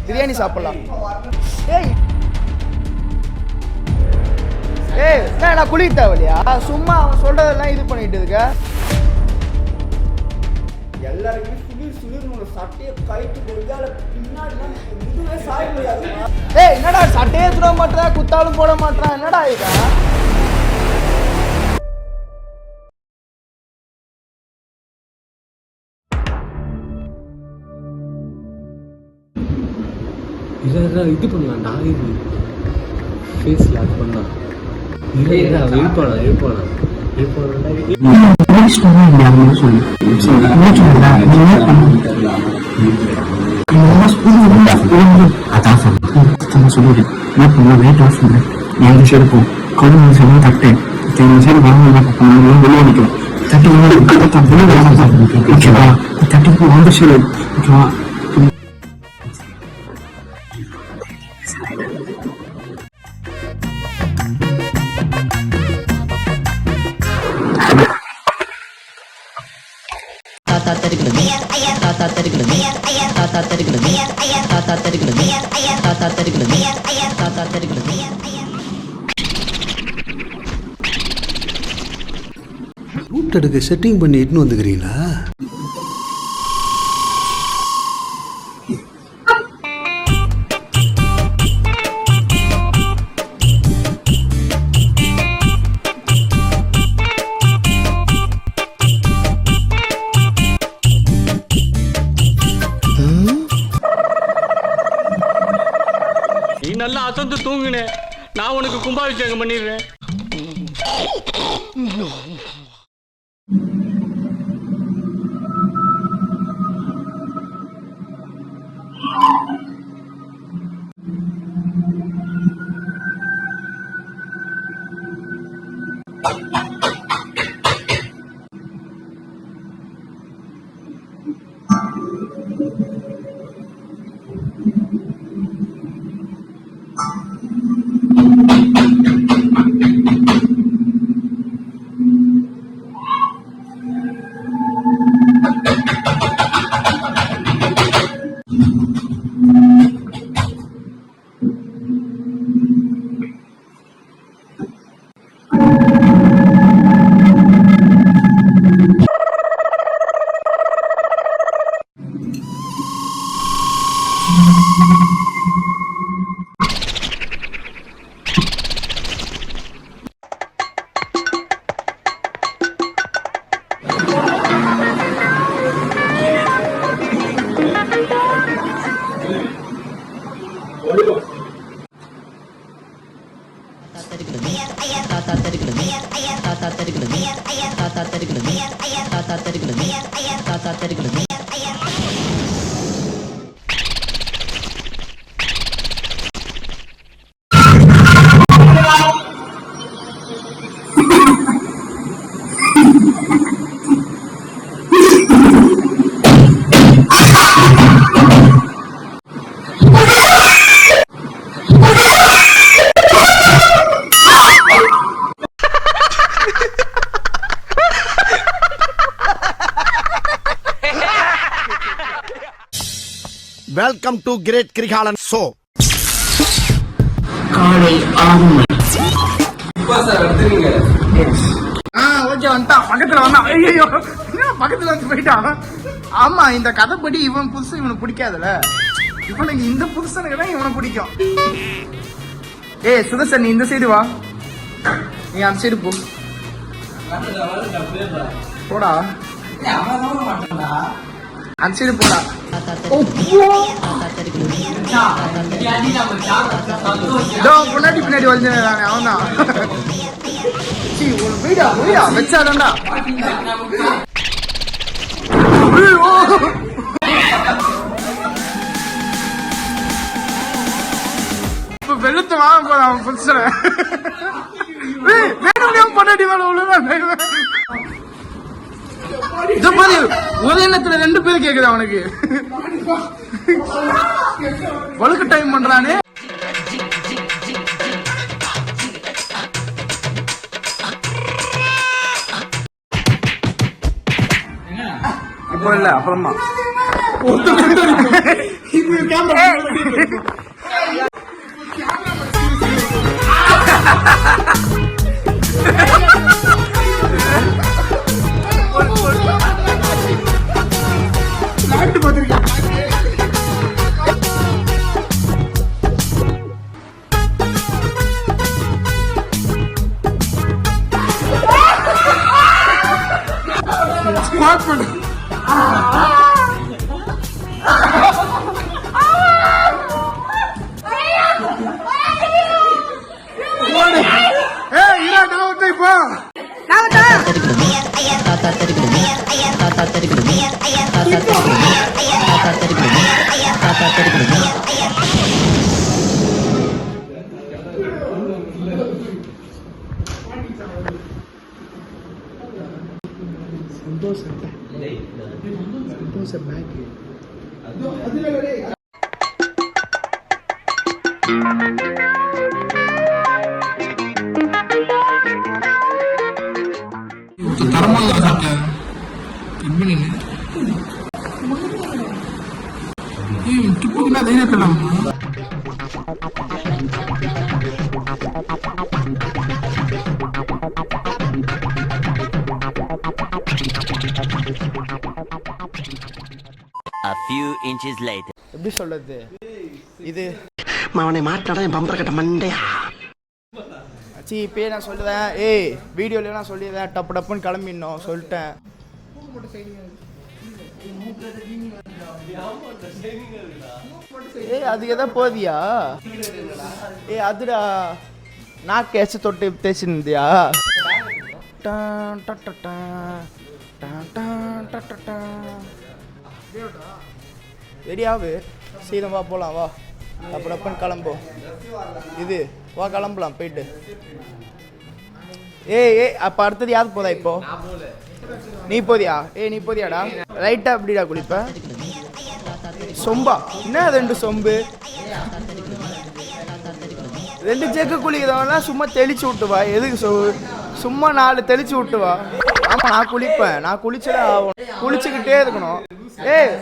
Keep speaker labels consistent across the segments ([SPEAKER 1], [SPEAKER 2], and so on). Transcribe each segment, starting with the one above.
[SPEAKER 1] பிரியாணி சாப்பிடலாம். நான் குளிக்க தேவையா? சும்மா அவன் சொல்றதெல்லாம் இது பண்ணிட்டு இருக்க. எல்லாருக்குமே சுளிர் சட்டையை கைட்டு கொடுக்கால பின்னாடி சாய முடியாது. என்னடா சட்டையே சுட மாட்டேன், குத்தாலும் போட மாட்டேன், என்னடா இதா?
[SPEAKER 2] இது பண்ணலாம்டா, இது ஃபேஸ் லாக் பண்ணலாம். எழுப்பானா
[SPEAKER 3] சொல்லிடு என்ன பண்ண வெயிட் லாஸ் பண்றேன். எந்த சைடு போ குழந்தை சைடு தட்டேன் சைடு வாங்க வெளியே நிற்கிறோம். தட்டி ஓகேவா? தட்டி போ அந்த சைடு ஓகேவா?
[SPEAKER 4] ரூட் எடுக்க செட்டிங் பண்ணி இட்டுன்னு வந்துக்கிறீங்களா?
[SPEAKER 2] நீ நல்லா அசந்து தூங்குனே, நான் உனக்கு கும்பாபிஷேகம் பண்ணிடுறேன்.
[SPEAKER 5] Welcome to great Kirikalan show.
[SPEAKER 3] காலை 6 மணி.
[SPEAKER 1] ஓகே வந்துட்டான், பக்கத்துல வந்தான். ஐயோ பக்கத்துல வந்து போயிட்டான். ஆமா, இந்த கதைப்படி இவன் புதுசு இவனுக்கு பிடிக்காதுல்ல. இவனுக்கு இந்த புதுசனுக்கு தான் இவனை பிடிக்கும். சுதர்சன், நீ இந்த சைடு வா, நீ அந்த சைடு போ. போடா அந்த சைடு போடா. முன்னாடி பின்னாடி வந்து அவன் தான் வீடா வீடா வச்சாடா. வெளுத்து வாங்க போறான் அவன் புதுசன. வேணும் பொண்டாட்டி மேல உள்ளதான் இத பாரு ஒரே நேரத்துல 2 பேர் கேக்குது அவனுக்கு வழுக்கு டைம் பண்றானே இப்போ இல்ல அப்புறமா ஸ்குவாட் பண்ணு ஏய் இராடா ஓட்டை போ தரமா சாப்பிட்ட துப்புக்குன்னா தைரியப்படலாம்
[SPEAKER 6] A few inches later.
[SPEAKER 1] எப்படி சொல்றது இது
[SPEAKER 5] அவனை மாட்டாடா என் பம்பர கட்ட மண்டையா
[SPEAKER 1] சி இப்பயே நான் சொல்லுவேன் ஏய் வீடியோல நான் சொல்லிடுறேன் டப்பு டப்புன்னு கிளம்பிடணும் சொல்லிட்டேன் ஏய் அது எதா போதியா ஏய் அதுடா நான் கேச்சு தொட்டு தேய்ச்சிருந்தியா ரெடியாவு சீக்கிரம் வா போகலாம் வா டப்புன்னு கிளம்பும் இது வா கிளம்பலாம் போயிட்டு ஏய் அப்போ அடுத்தது யாரு போதா இப்போ நீ போதியா நீ போதியாடா ரைட்டா அப்படிடா குளிப்ப சொம்பா என்ன 2 சொம்பு 2 செக்கு குளிக்கிறவனா சும்மா தெளிச்சு விட்டுவா எதுக்கு சும்மா 4 தெளிச்சு விட்டுவா ஆமா நான் குளிப்பேன் நான் குளிச்சுதான் ஆகணும் குளிச்சுக்கிட்டே இருக்கணும்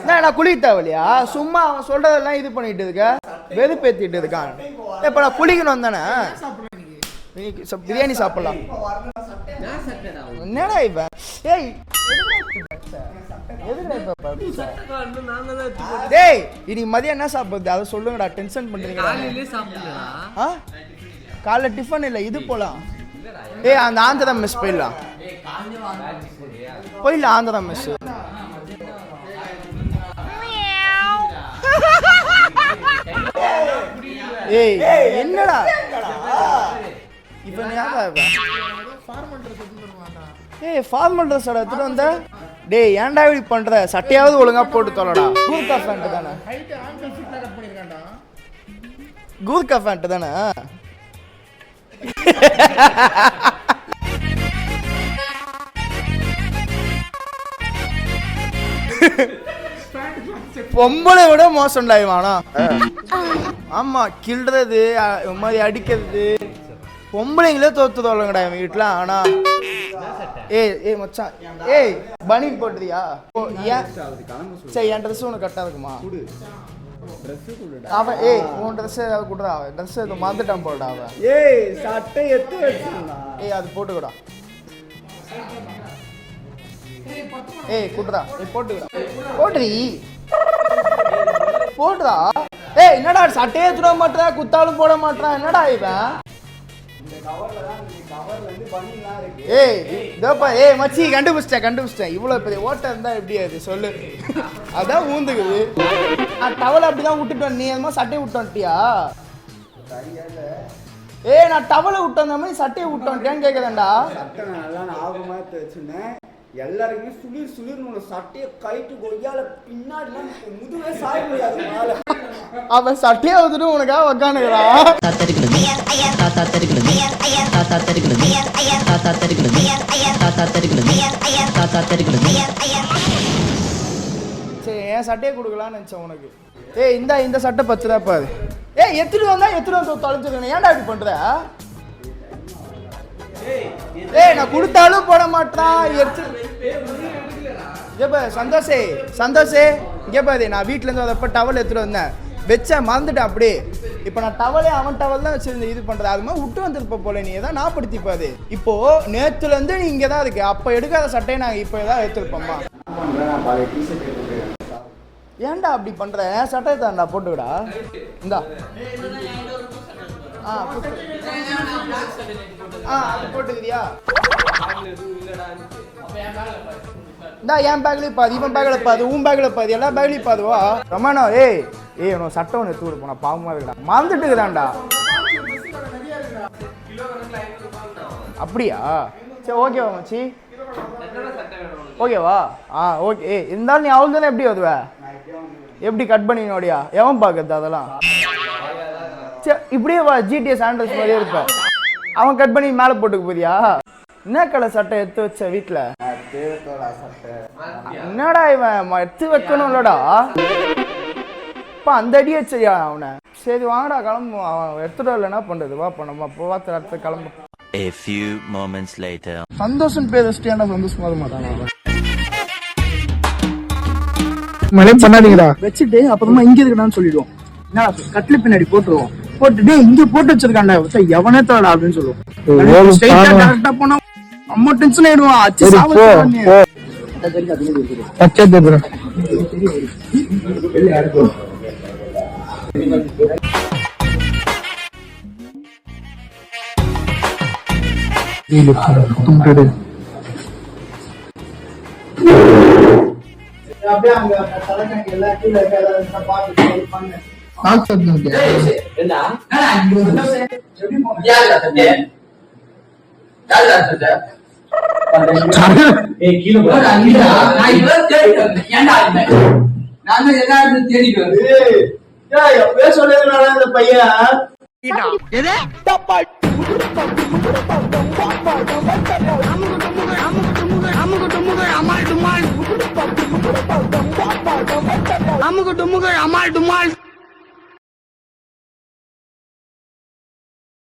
[SPEAKER 1] நான் குளிக்க தேவையா சும்மா அவன் சொல்றதெல்லாம் இது பண்ணிட்டு இருக்க வெறுப்பேத்திட்டு இருக்கான் இப்ப நான் குளிக்கணும் தானே பிரியாணி சாப்பிடலாம் என்னடா இப்ப டேய் இன்னைக்கு மதியம் என்ன சாப்பிடுறது அதை சொல்லுங்கடா டென்ஷன் பண்றீங்க காலைல டிஃபன் இல்ல இது போலாம் அந்த ஆந்திரா மெஸ் போயிடலாம் ஆந்திரா மெஸ் என்னடா இப்ப ஃபார்மல் ட்ரெஸ் எடுத்துட்டு வந்த டேய் ஏன்டா இப்படி பண்ற சட்டையாவது ஒழுங்கா போட்டு தொலைடா கூர்க்கா ஃபேண்ட் தானே கூர்க்கா ஃபேண்ட் தானே பொம்பளை விட மோசம்டா இவானா ஆமா கிள்றது மாதிரி அடிக்கிறது பொம்பளைங்களே தோத்து தோலங்கடா என் வீட்டுல ஆனா மச்சான் பனின் போட்டுறியா சரி என் ட்ரெஸ் உனக்கு கரெக்டா இருக்குமா அவன் உன் ட்ரெஸ் ஏதாவது கொடுறா ட்ரெஸ் எதுவும் மறந்துட்டான் போடா அவன் சட்டை எடுத்து வச்சு அது போட்டுக்கடா குடுறா போட்டுறீ போடுறா என்னடா சட்டையே துட மாட்டா குத்தாலும் போட மாட்டான் என்னடா இவன் மச்சி கண்டுபிடிச்சிட்டேன் இவ்வளவு பெரிய ஓட்டம் இருந்தா எப்படி அது சொல்லு அதான் ஊந்துக்குது டவலை அப்படிதான் விட்டுட்டு நீ அது மாதிரி சட்டையை விட்டு வந்துட்டியா நான் டவலை விட்டு வந்த மாதிரி சட்டையை விட்டு வந்துட்டேன்னு கேட்குறேன்டா
[SPEAKER 7] எல்லாருக்குமே சுளிர் சுளிர்னு சட்டையை கைட்டு கொய்யால பின்னாடி முதுவே சாய முடியாது
[SPEAKER 1] அவன் சட்டையை வந்துட்டு உனக்காக உக்காந்துக்கிறான். சரி என் சட்டையை கொடுக்கலான்னு நினைச்சேன் உனக்கு. ஏய் இந்த சட்டை 10 ரூபா பாரு. ஏய் எடுத்துட்டு வந்து தொலைச்சிருக்கேன். ஏன்டா இப்படி பண்ற? ஏய் நான் கொடுத்தாலும் போட மாட்டான். சந்தோஷே இங்கே பாரு, நான் வீட்டுல இருந்து வரப்ப டவல் எடுத்துட்டு வந்தேன், வச்சேன், மறந்துட்டேன் அப்படியே. இப்போ நான் டவலே அவன் டவல் தான் வச்சிருந்தேன். இது பண்றது அது மாதிரி விட்டு வந்துருப்ப போல. நீ ஏதாவது நான் படுத்திப்பாது. இப்போ நேத்துல இருந்து நீ இங்கே தான் இருக்கு. அப்ப எடுக்காத சட்டையை நாங்கள் இப்போ ஏதாவது எடுத்துருப்போம்மா. ஏன்டா அப்படி பண்ற? சட்டை தான்டா போட்டுக்கடா. இந்தா அது போட்டுக்கிறியா? இந்தா என் பேக்லயும் பாது, இவன் பேக்ல பாது, உன் பேக்ல பாது, எல்லா பேக்லயும் பாதுவா. ரமானோ ஏய் உனக்கு சட்டை ஒன்று எடுத்து கொடுப்போம். நான் பாவமா இருக்கடா, மறந்துட்டுக்குதான்டா. அப்படியா? சரி ஓகேவா மச்சி? ஓகேவா? ஓகே. இருந்தாலும் நீ அவள் தானே எப்படி வருவ? எப்படி கட் பண்ணி நோடியா? எவன் பார்க்கறது அதெல்லாம்? சரி இப்படியே வா, ஜிடிஎஸ் ஆண்ட்ரஸ் மாதிரியே இருப்ப. அவன் கட் பண்ணி மேலே போட்டுக்க போதியா? என்ன கலர் சட்டை எடுத்து வச்ச வீட்டில்? என்னடா இவன் எடுத்து வைக்கணும்லடா. இப்போ அந்த அடி வச்சியா அவனை? சரி வாங்கடா கிளம்பு. அவன் எடுத்துட்டு வரல என்ன பண்றது? வா நம்ம அப்போ பார்த்து அடுத்து கிளம்பு.
[SPEAKER 6] A few moments later.
[SPEAKER 1] சந்தோஷம் பேர் வச்சுட்டேன்டா, சந்தோஷமா மாட்டானா
[SPEAKER 3] மழை பண்ணாதீங்கடா.
[SPEAKER 1] வச்சுட்டு அப்புறமா இங்க இருக்கடான்னு சொல்லிடுவோம். என்ன கட்ல பின்னாடி போட்டுருவோம். போட்டுட்டு இங்க போட்டு வச்சிருக்காண்டா எவனே தரடா அப்படின்னு சொல்லுவோம். ஸ்ட்ரைட்டா போனா அம்மா டென்ஷன் ஆயிடுவான். அச்சு அப்படியே அங்க தலைக்கு எல்லாம் கீழே பார்த்து பண்ணு.
[SPEAKER 7] அமுகு டுமுகு அமால் டுமால்